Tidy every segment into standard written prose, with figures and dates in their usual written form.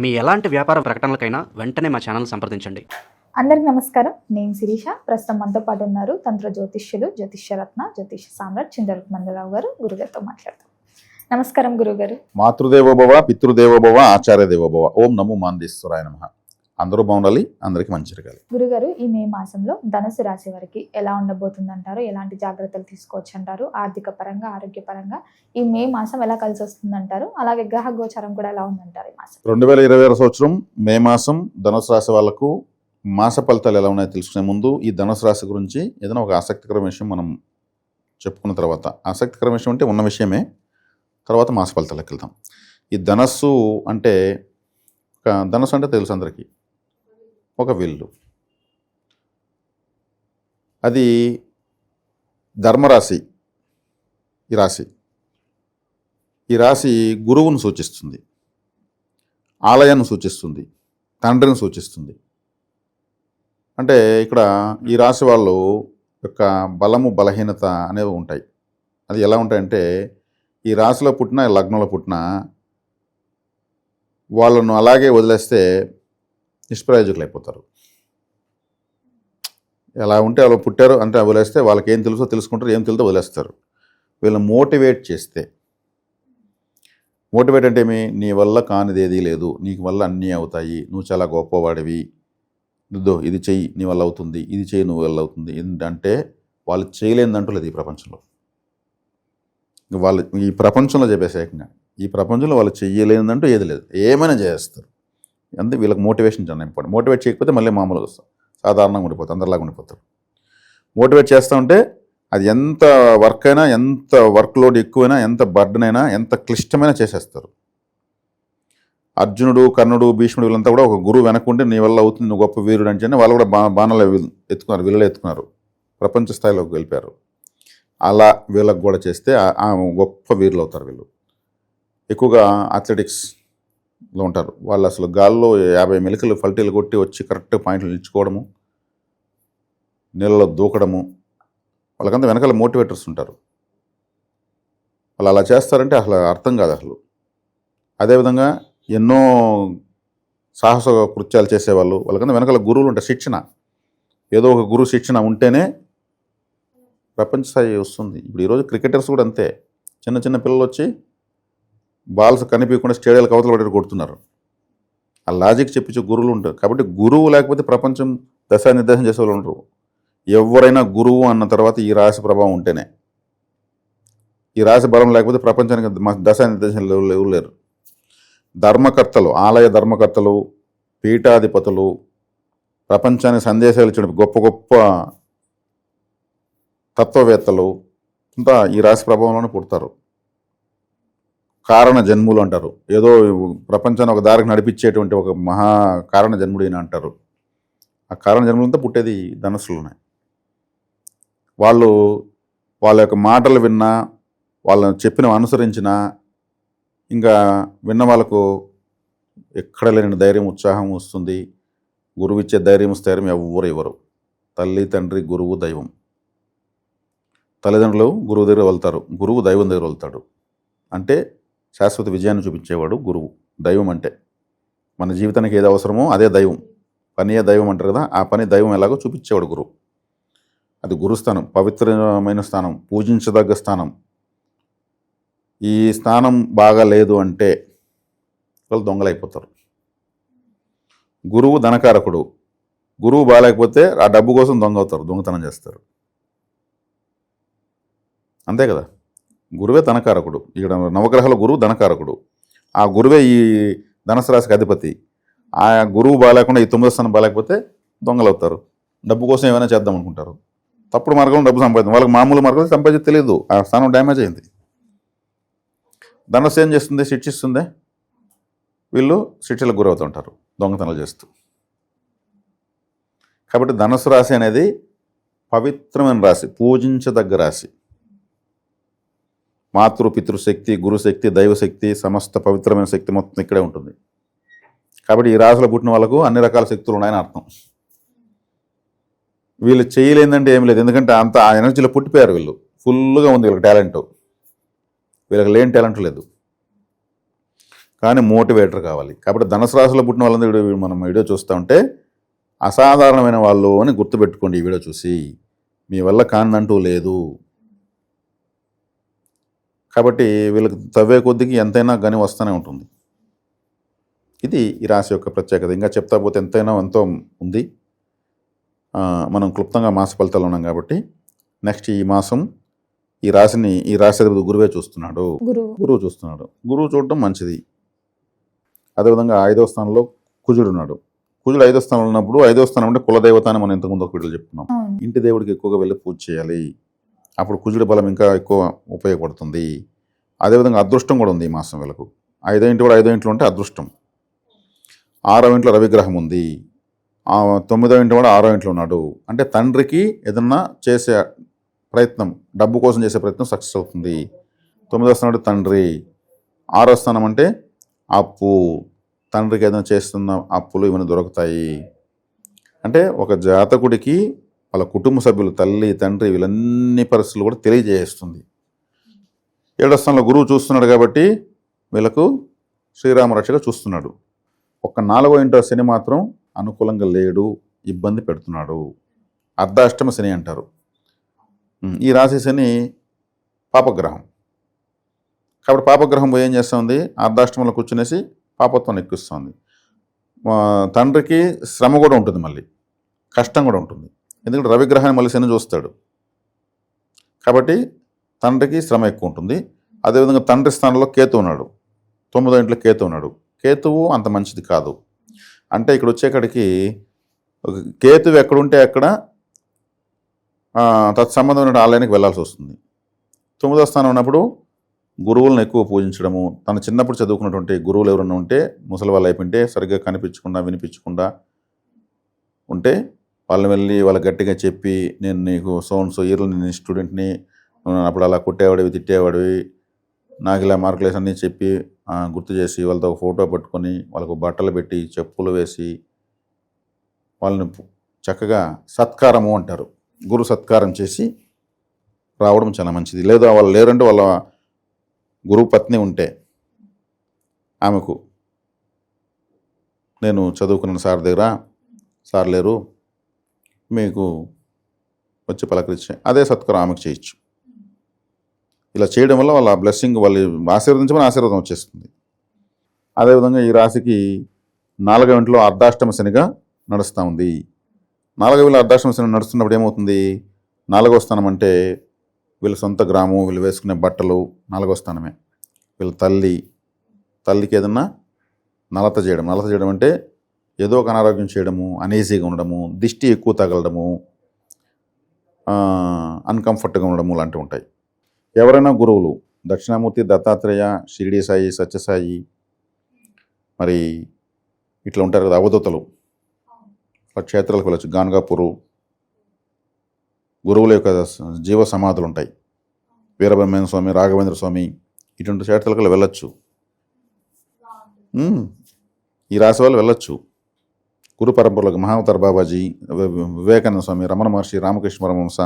మీ ఎలాంటి వ్యాపార ప్రకటనలకైనా వెంటనే మా ఛానల్ సంప్రదించండి. అందరికి నమస్కారం. నేను శిరీష. ప్రస్తుతం మనతో పాటు ఉన్నారు తంత్ర జ్యోతిష్యులు, జ్యోతిష్యరత్న, జ్యోతిష సామ్రాట్ చింతలపు మందరావు గారు. గురుగారితో మాట్లాడతాం. నమస్కారం గురుగారు. మాతృదేవోభవ, పితృదేవోభవ, ఆచార్య దేవోభవ. ఓం నమో మాందేశ్వరాయ నమః. అందరూ బాగుండాలి, అందరికీ మంచి జరగాలి. గురుగారు, ఈ మే మాసంలో ధనుసు రాశి వారికి ఎలా ఉండబోతుంది అంటారు? ఎలాంటి జాగ్రత్తలు తీసుకోవచ్చు అంటారు? ఆర్థిక పరంగా, ఆరోగ్యపరంగా ఈ మే మాసం ఎలా కలిసి వస్తుంది అంటారు? అలాగే గ్రహ గోచారం కూడా ఎలా ఉందంటారు ఈ మాసం? 2026 సంవత్సరం మే మాసం ధనుసు రాశి వాళ్ళకు మాస ఫలితాలు ఎలా ఉన్నాయో తెలుసుకునే ముందు ఈ ధనుసు రాశి గురించి ఏదైనా ఒక ఆసక్తికరమైన విషయం మనం చెప్పుకున్న తర్వాత, ఆసక్తికరమైన విషయం అంటే ఉన్న విషయమే, తర్వాత మాస ఫలితాలకు వెళ్తాం. ఈ ధనస్సు అంటే ధనస్సు అంటే తెలుసు అందరికీ, ఒక విల్లు. అది ధర్మరాశి. ఈ రాశి గురువును సూచిస్తుంది, ఆలయాన్ని సూచిస్తుంది, తండ్రిని సూచిస్తుంది. అంటే ఇక్కడ ఈ రాశి వాళ్ళు యొక్క బలము, బలహీనత అనేవి ఉంటాయి. అది ఎలా ఉంటాయంటే, ఈ రాశిలో పుట్టిన, లగ్నంలో పుట్టిన వాళ్ళను అలాగే వదిలేస్తే నిష్ప్రయోజకులు అయిపోతారు. ఎలా ఉంటే అలా పుట్టారు అంటే వదిలేస్తే వాళ్ళకి ఏం తెలుసో తెలుసుకుంటారు, ఏం తెలుసో వదిలేస్తారు. వీళ్ళని మోటివేట్ చేస్తే, మోటివేట్ అంటే ఏమి, నీ వల్ల కానిది ఏదీ లేదు, నీకు వల్ల అన్నీ అవుతాయి, నువ్వు చాలా గొప్పవాడివి, ఇది చెయ్యి నీ వల్ల అవుతుంది, ఇది చెయ్యి నువ్వు వల్ల అవుతుంది. ఏంటంటే వాళ్ళు చేయలేదంటూ లేదు ఈ ప్రపంచంలో. వాళ్ళు ఈ ప్రపంచంలో చెప్పేసేకంగా ఈ ప్రపంచంలో వాళ్ళు చెయ్యలేదంటూ ఏది లేదు, ఏమైనా చేస్తారు. అంతే వీళ్ళకి మోటివేషన్ చాలా ఇంపార్టెంట్. మోటివేట్ చేయకపోతే మళ్ళీ మామూలుగా వస్తాం, సాధారణంగా ఉండిపోతారు, అందరిలాగా ఉండిపోతారు. మోటివేట్ చేస్తూ ఉంటే అది ఎంత వర్క్ అయినా, ఎంత వర్క్ లోడ్ ఎక్కువైనా, ఎంత బర్డన్ అయినా, ఎంత క్లిష్టమైనా చేసేస్తారు. అర్జునుడు, కర్ణుడు, భీష్ముడు వీళ్ళంతా కూడా ఒక గురువు వెనకుంటే నీ వల్ల అవుతుంది, నువ్వు గొప్ప వీరుడు అంటే వాళ్ళు కూడా బాణాలు ఎత్తుకున్నారు, విల్లులు ఎత్తుకున్నారు, ప్రపంచ స్థాయిలోకి వెళ్ళిపోయారు. అలా వీళ్ళకు కూడా చేస్తే గొప్ప వీరులు అవుతారు. వీళ్ళు ఎక్కువగా అథ్లెటిక్స్లో ఉంటారు. వాళ్ళు అసలు గాల్లో 50 మెలికలు ఫల్టీలు కొట్టి వచ్చి కరెక్ట్ పాయింట్లు నిల్చుకోవడము, నీళ్ళలో దూకడము, వాళ్ళకంతా వెనకాల మోటివేటర్స్ ఉంటారు. వాళ్ళు అలా చేస్తారంటే అసలు అర్థం కాదు అసలు. అదేవిధంగా ఎన్నో సాహస కృత్యాలు చేసేవాళ్ళు, వాళ్ళకంతా వెనకాల గురువులు ఉంటారు. శిక్షణ, ఏదో ఒక గురువు శిక్షణ ఉంటేనే ప్రపంచ స్థాయి వస్తుంది. ఇప్పుడు ఈరోజు క్రికెటర్స్ కూడా అంతే. చిన్న చిన్న పిల్లలు వచ్చి బాల్స్ కనిపించకుండా స్టేడియాలు కవతలు పడి కొడుతున్నారు. ఆ లాజిక్ చెప్పించే గురువులు ఉంటారు. కాబట్టి గురువు లేకపోతే ప్రపంచం దశానిర్దేశం చేసే వాళ్ళు ఉండరు. ఎవరైనా గురువు అన్న తర్వాత ఈ రాశి ప్రభావం ఉంటేనే. ఈ రాశి బలం లేకపోతే ప్రపంచానికి దశానిర్దేశం లేరు. ధర్మకర్తలు, ఆలయ ధర్మకర్తలు, పీఠాధిపతులు, ప్రపంచానికి సందేశాలు ఇచ్చిన గొప్ప గొప్ప తత్వవేత్తలు అంతా ఈ రాశి ప్రభావంలోనే పుడతారు. కారణ జన్ములు అంటారు. ఏదో ప్రపంచాన్ని ఒక దారికి నడిపించేటువంటి ఒక మహా కారణ జన్ముడు ఈయన అంటారు. ఆ కారణ జన్ములంతా పుట్టేది ధనుస్సులోనే. వాళ్ళు వాళ్ళ యొక్క మాటలు విన్నా, వాళ్ళని చెప్పిన అనుసరించినా, ఇంకా విన్న వాళ్ళకు ఎక్కడ లేని ధైర్యం, ఉత్సాహం వస్తుంది. గురువు ఇచ్చే ధైర్యం, స్థైర్యం ఎవరు ఇవ్వరు. తల్లి, తండ్రి, గురువు, దైవం. తల్లిదండ్రులు గురువు దగ్గర వెళ్తారు, గురువు దైవం దగ్గర వెళ్తాడు. అంటే శాశ్వత విజయాన్ని చూపించేవాడు గురువు. దైవం అంటే మన జీవితానికి ఏది అవసరమో అదే దైవం. పనియే దైవం అంటారు కదా, ఆ పని దైవం ఎలాగో చూపించేవాడు గురువు. అది గురుస్థానం, పవిత్రమైన స్థానం, పూజించదగ్గ స్థానం. ఈ స్థానం బాగా లేదు అంటే వాళ్ళు దొంగలైపోతారు. గురువు ధనకారకుడు. గురువు బాగాలేకపోతే ఆ డబ్బు కోసం దొంగ అవుతారు, దొంగతనం చేస్తారు. అంతే కదా, గురువే ధనకారకుడు. ఇక్కడ నవగ్రహాల గురువు ధనకారకుడు. ఆ గురువే ఈ ధనుసు రాశికి అధిపతి. ఆ గురువు బాగాలేకుండా ఈ 9వ స్థానం బాగాలేకపోతే దొంగలు అవుతారు. డబ్బు కోసం ఏమైనా చేద్దాం అనుకుంటారు. తప్పుడు మార్గంలో డబ్బు సంపాదించారు. వాళ్ళకి మామూలు మార్గంలో సంపాదించి తెలియదు, ఆ స్థానం డ్యామేజ్ అయింది. ధనుసు ఏం చేస్తుంది? శిక్షిస్తుంది. వీళ్ళు శిక్షలకు గురవుతుంటారు దొంగతనాలు చేస్తూ. కాబట్టి ధనుసు రాశి అనేది పవిత్రమైన రాశి, పూజించదగ్గ రాశి. మాతృ పితృశక్తి, గురుశక్తి, దైవశక్తి, సమస్త పవిత్రమైన శక్తి మొత్తం ఇక్కడే ఉంటుంది. కాబట్టి ఈ రాశిలో పుట్టిన వాళ్ళకు అన్ని రకాల శక్తులు ఉన్నాయని అర్థం. వీళ్ళు చేయలేదంటే ఏం లేదు, ఎందుకంటే అంత ఆ ఎనర్జీలో పుట్టిపోయారు. వీళ్ళు ఫుల్గా ఉంది వీళ్ళకి టాలెంట్, వీళ్ళకి లేని టాలెంట్ లేదు. కానీ మోటివేటర్ కావాలి. కాబట్టి ధనుసు రాశిలో పుట్టిన వాళ్ళందరూ మనం వీడియో చూస్తూ ఉంటే అసాధారణమైన వాళ్ళు అని గుర్తుపెట్టుకోండి. ఈ వీడియో చూసి మీ వల్ల కానిదంటూ లేదు. కాబట్టి వీళ్ళకి తవ్వే కొద్దికి ఎంతైనా గని వస్తూనే ఉంటుంది. ఇది ఈ రాశి యొక్క ప్రత్యేకత. ఇంకా చెప్తా పోతే ఎంతో ఉంది. మనం క్లుప్తంగా మాస ఫలితాలు ఉన్నాం కాబట్టి నెక్స్ట్ ఈ మాసం ఈ రాశి అధిపతి గురువే చూస్తున్నాడు. గురువు చూస్తున్నాడు. గురువు చూడటం మంచిది. అదేవిధంగా 5వ స్థానంలో కుజుడు ఉన్నాడు. కుజుడు 5వ స్థానంలో ఉన్నప్పుడు 5వ స్థానం అంటే కులదేవత అని మనం ఇంతకుముందు ఒక వీడియోలో చెప్తున్నాం. ఇంటి దేవుడికి ఎక్కువగా వెళ్ళి పూజ చేయాలి. అప్పుడు కుజుడి బలం ఇంకా ఎక్కువ ఉపయోగపడుతుంది. అదేవిధంగా అదృష్టం కూడా ఉంది ఈ మాసం వీళ్ళకు. 5వ ఇంటి కూడా 5వ ఇంట్లో ఉంటే అదృష్టం. 6వ ఇంట్లో రవిగ్రహం ఉంది. 9వ ఇంటి కూడా 6వ ఇంట్లో ఉన్నాడు. అంటే తండ్రికి ఏదన్నా చేసే ప్రయత్నం, డబ్బు కోసం చేసే ప్రయత్నం సక్సెస్ అవుతుంది. 9వ స్థానం అంటే తండ్రి. 6వ స్థానం అంటే అప్పు, తండ్రికి ఏదైనా చేస్తున్న అప్పులు ఇవన్నీ దొరుకుతాయి. అంటే ఒక జాతకుడికి వాళ్ళ కుటుంబ సభ్యులు, తల్లి తండ్రి వీళ్ళన్ని పరిస్థితులు కూడా తెలియజేస్తుంది. 7వ స్థానంలో గురువు చూస్తున్నాడు కాబట్టి వీళ్ళకు శ్రీరామ రక్షగా చూస్తున్నాడు. ఒక 4వ ఇంట్లో శని మాత్రం అనుకూలంగా లేడు, ఇబ్బంది పెడుతున్నాడు. అర్ధాష్టమ శని అంటారు. ఈ రాశి శని పాపగ్రహం. కాబట్టి పాపగ్రహం పోయి ఏం చేస్తుంది, అర్ధాష్టమంలో కూర్చునేసి పాపత్వం ఎక్కిస్తుంది. తండ్రికి శ్రమ కూడా ఉంటుంది, మళ్ళీ కష్టం కూడా ఉంటుంది. ఎందుకంటే రవిగ్రహాన్ని మళ్ళీ శని చూస్తాడు కాబట్టి తండ్రికి శ్రమ ఎక్కువ ఉంటుంది. అదేవిధంగా తండ్రి స్థానంలో కేతు ఉన్నాడు. 9వ ఇంట్లో కేతు ఉన్నాడు. కేతువు అంత మంచిది కాదు. అంటే ఇక్కడ వచ్చేకాడికి కేతువు ఎక్కడుంటే అక్కడ తత్సంబంధమైన ఆలయానికి వెళ్ళాల్సి వస్తుంది. 9వ స్థానం ఉన్నప్పుడు గురువులను ఎక్కువ పూజించడము, తన చిన్నప్పుడు చదువుకున్నటువంటి గురువులు ఎవరైనా ఉంటే ముసలి వాళ్ళు అయిపోయింటే సరిగ్గా కనిపించకుండా వినిపించకుండా ఉంటే వాళ్ళని వెళ్ళి వాళ్ళ గట్టిగా చెప్పి, నేను నీకు సౌండ్స్ ఇయర్లు నేను స్టూడెంట్ని, అప్పుడు అలా కొట్టేవాడివి తిట్టేవాడివి, నాకు ఇలా మార్కులు వేసి అన్నీ చెప్పి గుర్తు చేసి వాళ్ళతో ఒక ఫోటో పట్టుకొని వాళ్ళకు బట్టలు పెట్టి చెప్పులు వేసి వాళ్ళని చక్కగా సత్కారము అంటారు, గురు సత్కారం చేసి రావడం చాలా మంచిది. లేదా వాళ్ళు లేరంటే వాళ్ళ గురువు పత్ని ఉంటే ఆమెకు, నేను చదువుకున్న సార్ దగ్గర, సార్ లేరు, మీకు వచ్చి పలకరించే అదే సత్కారం ఆమెకు చేయొచ్చు. ఇలా చేయడం వల్ల వాళ్ళ బ్లెస్సింగ్, వాళ్ళు ఆశీర్వదించమని ఆశీర్వాదం వచ్చేస్తుంది. అదేవిధంగా ఈ రాశికి 4వ ఇంట్లో అర్ధాష్టమ శనిగా నడుస్తూ ఉంది. 4వ ఇంట్లో అర్ధాష్టమ శని నడుస్తున్నప్పుడు ఏమవుతుంది, 4వ స్థానం అంటే వీళ్ళ సొంత గ్రామం, వీళ్ళు వేసుకునే బట్టలు 4వ స్థానమే. వీళ్ళ తల్లికి ఏదన్నా నలత చేయడం అంటే ఏదో ఒక అనారోగ్యం చేయడము, అనీజీగా ఉండడము, దిష్టి ఎక్కువ తగలడము, అన్కంఫర్ట్గా ఉండడము లాంటివి ఉంటాయి. ఎవరైనా గురువులు దక్షిణామూర్తి, దత్తాత్రేయ, షిరిడి సాయి, సత్యసాయి, మరి ఇట్లా ఉంటారు కదా అవధూతలు, క్షేత్రాలకు వెళ్ళచ్చు. గాన్గాపూరు గురువుల యొక్క జీవ సమాధులు ఉంటాయి. వీరబ్రహ్మేంద్ర స్వామి, రాఘవేంద్ర స్వామి, ఇటువంటి క్షేత్రాలకు వెళ్ళచ్చు. ఈ రాశి వాళ్ళు వెళ్ళచ్చు. గురు పరంపరలోకి మహావతార్ బాబాజీ, వివేకానంద స్వామి, రమణ మహర్షి, రామకృష్ణ పరమహంస,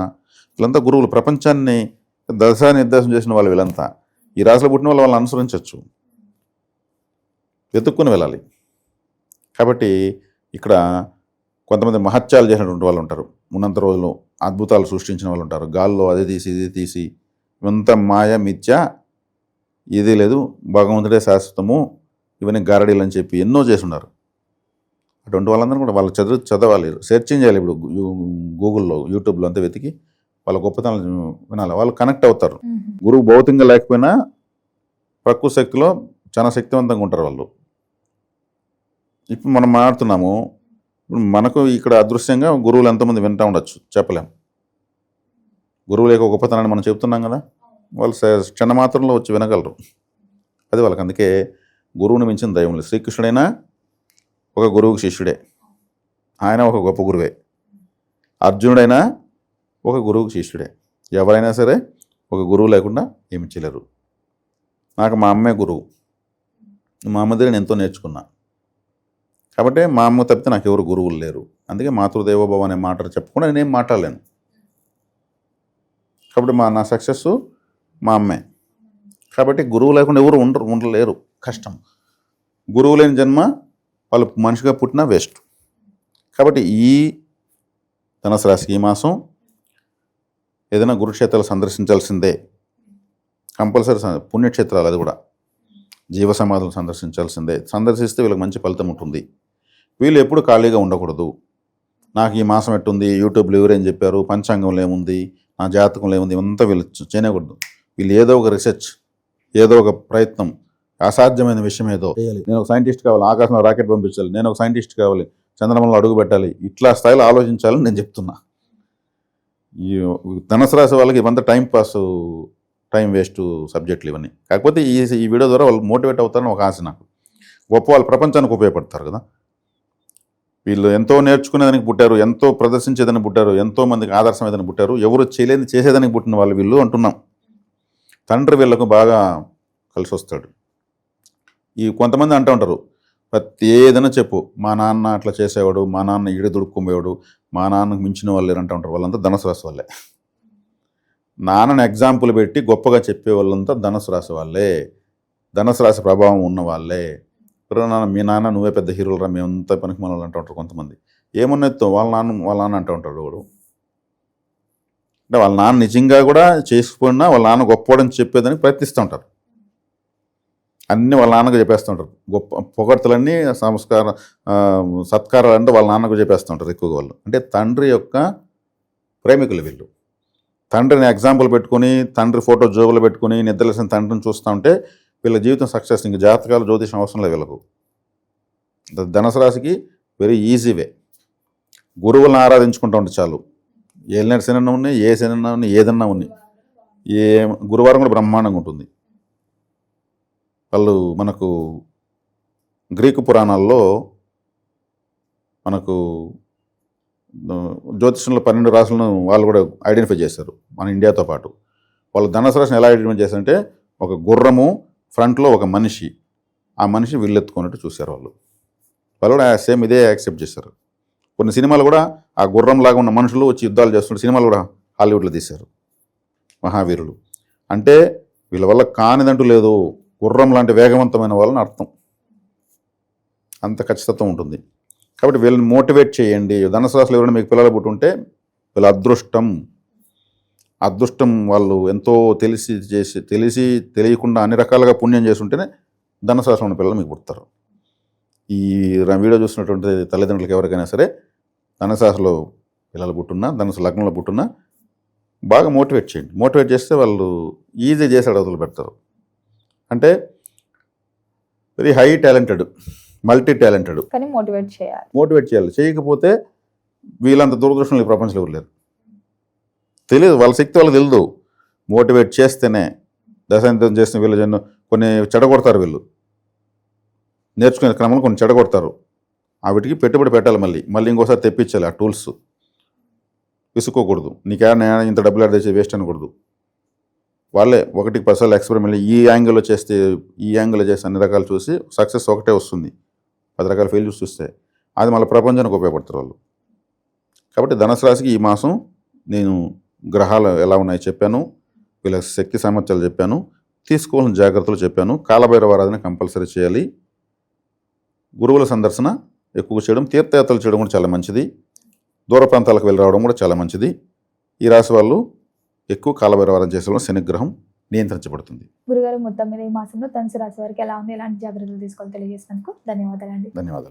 వీళ్ళంతా గురువులు. ప్రపంచాన్ని నిర్దేశం చేసిన వాళ్ళు వీళ్ళంతా. ఈ రాశిలో పుట్టిన వాళ్ళని అనుసరించవచ్చు, వెతుక్కుని వెళ్ళాలి. కాబట్టి ఇక్కడ కొంతమంది మహత్యాలు చేసినటువంటి వాళ్ళు ఉంటారు, ఉన్నంత రోజులు అద్భుతాలు సృష్టించిన వాళ్ళు ఉంటారు. గాల్లో అది తీసి ఇది తీసి, ఇంత మాయ మిథ్య, ఇది లేదు, భగవంతుడే శాశ్వతము, ఇవన్నీ గారడీలు అని చెప్పి ఎన్నో చేసి ఉన్నారు. అటువంటి వాళ్ళందరూ కూడా వాళ్ళు చదవాలి, సెర్చింగ్ చేయాలి. ఇప్పుడు గూగుల్లో, యూట్యూబ్లో అంతా వెతికి వాళ్ళ గొప్పతనాలు వినాలి. వాళ్ళు కనెక్ట్ అవుతారు. గురువు భౌతికంగా లేకపోయినా ప్రకృతి శక్తిలో చాలా శక్తివంతంగా ఉంటారు వాళ్ళు. ఇప్పుడు మనం మాట్లాడుతున్నాము, మనకు ఇక్కడ అదృశ్యంగా గురువులు ఎంతమంది వింటూ ఉండొచ్చు, చెప్పలేం. గురువుల యొక్క గొప్పతనాన్ని మనం చెప్తున్నాం కదా, వాళ్ళు క్షణమాత్రంలో వచ్చి వినగలరు. అది వాళ్ళకి. అందుకే గురువుని మించిన దైవం లేదు. శ్రీకృష్ణుడైనా ఒక గురువుకి శిష్యుడే, ఆయన ఒక గొప్ప గురువే. అర్జునుడైనా ఒక గురువుకి శిష్యుడే. ఎవరైనా సరే ఒక గురువు లేకుండా ఏమి చేయలేరు. నాకు మా అమ్మే గురువు. మా అమ్మ దగ్గర నేను ఎంతో నేర్చుకున్నా. కాబట్టి మా అమ్మ తప్పితే నాకు ఎవరు గురువులు లేరు. అందుకే మాతృదేవోభవ అనే మాట చెప్పకుండా నేనేం మాట్లాడలేను. కాబట్టి నా సక్సెస్ మా అమ్మే. కాబట్టి గురువు లేకుండా ఎవరు ఉండలేరు, కష్టం. గురువు లేని జన్మ వాళ్ళు మనిషిగా పుట్టినా వేస్ట్. కాబట్టి ఈ ధనుసు రాశికి ఈ మాసం ఏదైనా గురుక్షేత్రాలు సందర్శించాల్సిందే, కంపల్సరీ పుణ్యక్షేత్రాలు, అది కూడా జీవ సమాధులు సందర్శించాల్సిందే. సందర్శిస్తే వీళ్ళకి మంచి ఫలితం ఉంటుంది. వీళ్ళు ఎప్పుడు ఖాళీగా ఉండకూడదు. నాకు ఈ మాసం ఎట్టుంది, యూట్యూబ్లో ఎవరేం చెప్పారు, పంచాంగంలో ఏముంది, నా జాతకంలో ఏముంది, ఇవంతా వీళ్ళు చేయకూడదు. వీళ్ళు ఏదో ఒక రీసెర్చ్, ఏదో ఒక ప్రయత్నం, అసాధ్యమైన విషయం ఏదో, నేను ఒక సైంటిస్ట్ కావాలి, ఆకాశంలో రాకెట్ పంపించాలి, నేను ఒక సైంటిస్ట్ కావాలి, చంద్రమండలంలో అడుగు పెట్టాలి, ఇట్లా స్థాయిలో ఆలోచించాలని నేను చెప్తున్నా. ఈ ధనుసు రాశి వాళ్ళకి ఇవంతా టైం వేస్ట్ సబ్జెక్టులు ఇవన్నీ. కాకపోతే ఈ వీడియో ద్వారా వాళ్ళు మోటివేట్ అవుతారని ఒక ఆశ నాకు. గొప్ప వాళ్ళు ప్రపంచానికి ఉపయోగపడతారు కదా. వీళ్ళు ఎంతో నేర్చుకునేదానికి పుట్టారు, ఎంతో ప్రదర్శించేదానికి పుట్టారు, ఎంతో మందికి ఆదర్శమేదానికి పుట్టారు, ఎవరు చేయలేని చేసేదానికి పుట్టిన వాళ్ళు వీళ్ళు అంటున్నాం. తండ్రి వీళ్ళకు బాగా కలిసి వస్తాడు. ఈ కొంతమంది అంటూ ఉంటారు, ప్రతి ఏదైనా చెప్పు, మా నాన్న అట్లా చేసేవాడు, మా నాన్న ఈడ దుడుక్కుపోయాడు, మా నాన్నకు మించిన వాళ్ళు లేరంటూ ఉంటారు. వాళ్ళంతా ధనుసు రాశి వాళ్ళే. నాన్నని ఎగ్జాంపుల్ పెట్టి గొప్పగా చెప్పే వాళ్ళంతా ధనుసు రాశి వాళ్ళే, ధనుసు రాశి ప్రభావం ఉన్న వాళ్ళే. నాన్న, మీ నాన్న నువ్వే పెద్ద హీరోలు రా, మేమంతా పనికి మనలు అంటూ ఉంటారు కొంతమంది. ఏమన్నెత్తో వాళ్ళ నాన్న అంటూ ఉంటాడు వాడు. అంటే వాళ్ళ నాన్న నిజంగా కూడా చేసుకున్నా వాళ్ళ నాన్న గొప్పవాడని చెప్పేదానికి ప్రయత్నిస్తూ ఉంటారు. అన్నీ వాళ్ళ నాన్నకు చెప్పేస్తూ ఉంటారు. గొప్ప పొగడ్తలన్నీ సత్కారాలు అంటే వాళ్ళ నాన్నకు చెప్పేస్తూ ఉంటారు ఎక్కువగా వాళ్ళు. అంటే తండ్రి యొక్క ప్రేమికులు వీళ్ళు. తండ్రిని ఎగ్జాంపుల్ పెట్టుకుని, తండ్రి ఫోటో జోబులు పెట్టుకుని నిద్రలేసిన తండ్రిని చూస్తూ ఉంటే వీళ్ళ జీవితం సక్సెస్. ఇంక జాతకాలు జ్యోతిషం అవసరం లేదు వీళ్ళకు. ధనుసు రాశికి వెరీ ఈజీ వే. గురువులను ఆరాధించుకుంటూ ఉంటే చాలు. ఏలినాటి శనన్నా ఉన్నాయి, ఏ శనన్నా ఉన్నాయి, ఏదన్నా ఉన్నాయి. గురువారం కూడా బ్రహ్మాండంగా ఉంటుంది. వాళ్ళు మనకు గ్రీకు పురాణాల్లో మనకు జ్యోతిషంలో 12 రాశులను వాళ్ళు కూడా ఐడెంటిఫై చేశారు మన ఇండియాతో పాటు. వాళ్ళు ధనుసు రాశిని ఎలా ఐడెంటిఫై చేశారంటే, ఒక గుర్రము ఫ్రంట్లో ఒక మనిషి, ఆ మనిషి వీళ్ళెత్తుకున్నట్టు చూశారు వాళ్ళు. వాళ్ళు కూడా సేమ్ ఇదే యాక్సెప్ట్ చేశారు. కొన్ని సినిమాలు కూడా ఆ గుర్రంలాగా ఉన్న మనుషులు వచ్చి యుద్ధాలు చేస్తున్న సినిమాలు కూడా హాలీవుడ్లో తీశారు. మహావీరులు అంటే వీళ్ళ వల్ల కానిదంటూ లేదు. గుర్రం లాంటి వేగవంతమైన వాళ్ళని అర్థం. అంత ఖచ్చితత్వం ఉంటుంది. కాబట్టి వీళ్ళని మోటివేట్ చేయండి. ధనుసు రాశిలో ఎవరైనా మీకు పిల్లలు పుట్టుంటే వీళ్ళ అదృష్టం వాళ్ళు ఎంతో తెలియకుండా అన్ని రకాలుగా పుణ్యం చేస్తుంటేనే ధనుసు రాశిలో ఉన్న పిల్లలు మీకు పుడతారు. ఈ వీడియో చూసినటువంటి తల్లిదండ్రులకు ఎవరికైనా సరే ధనుసు రాశిలో పిల్లలు పుట్టున్నా, ధనుసు లగ్నంలో పుట్టున్నా బాగా మోటివేట్ చేయండి. మోటివేట్ చేస్తే వాళ్ళు ఈజీ చేసి అడగలు పెడతారు. అంటే very high talented, multi talented, కానీ మోటివేట్ చేయాలి. చేయకపోతే వీళ్ళంత దురదృష్టం ఈ ప్రపంచంలో ఎవరు లేరు. తెలియదు, వాళ్ళ శక్తి వాళ్ళకి తెలియదు. మోటివేట్ చేస్తేనే దశాంతం చేసిన వీళ్ళు కొన్ని చెడగొడతారు. వీళ్ళు నేర్చుకునే క్రమంలో కొన్ని చెడగొడతారు. వీటికి పెట్టుబడి పెట్టాలి, మళ్ళీ ఇంకోసారి తెప్పించాలి. ఆ టూల్స్ విసుకోకూడదు. నీకేమైనా ఇంత డబ్బులు యాడ్ చేసి వేస్ట్ అనకూడదు. వాళ్ళే 1కి 10 ఎక్స్పెరిమెంట్ ఈ యాంగిల్లో చేస్తే, ఈ యాంగిల్లో చేస్తే అన్ని రకాలు చూసి సక్సెస్ ఒకటే వస్తుంది. 10 రకాల ఫెయిల్యూర్స్ చూస్తే అది మళ్ళీ ప్రపంచానికి ఉపయోగపడతారు వాళ్ళు. కాబట్టి ధనుసు రాశికి ఈ మాసం నేను గ్రహాలు ఎలా ఉన్నాయో చెప్పాను, వీళ్ళ శక్తి సామర్థ్యాలు చెప్పాను, తీసుకోవాల్సిన జాగ్రత్తలు చెప్పాను. కాలభైరవ ఆరాధన కంపల్సరీ చేయాలి. గురువుల సందర్శన ఎక్కువ చేయడం, తీర్థయాత్రలు చేయడం కూడా చాలా మంచిది. దూర ప్రాంతాలకు వెళ్ళి రావడం కూడా చాలా మంచిది. ఈ రాశి వాళ్ళు ఎక్కువ కాలభైరవారం చేసే శనిగ్రహం నియంత్రించబడుతుంది. గురుగారు, మొత్తం మీద ఈ మాసంలో ధనుసు రాశి వారికి ఎలా ఉంది, ఎలాంటి జాగ్రత్తలు తీసుకోవాలి తెలియజేసినందుకు ధన్యవాదాలు.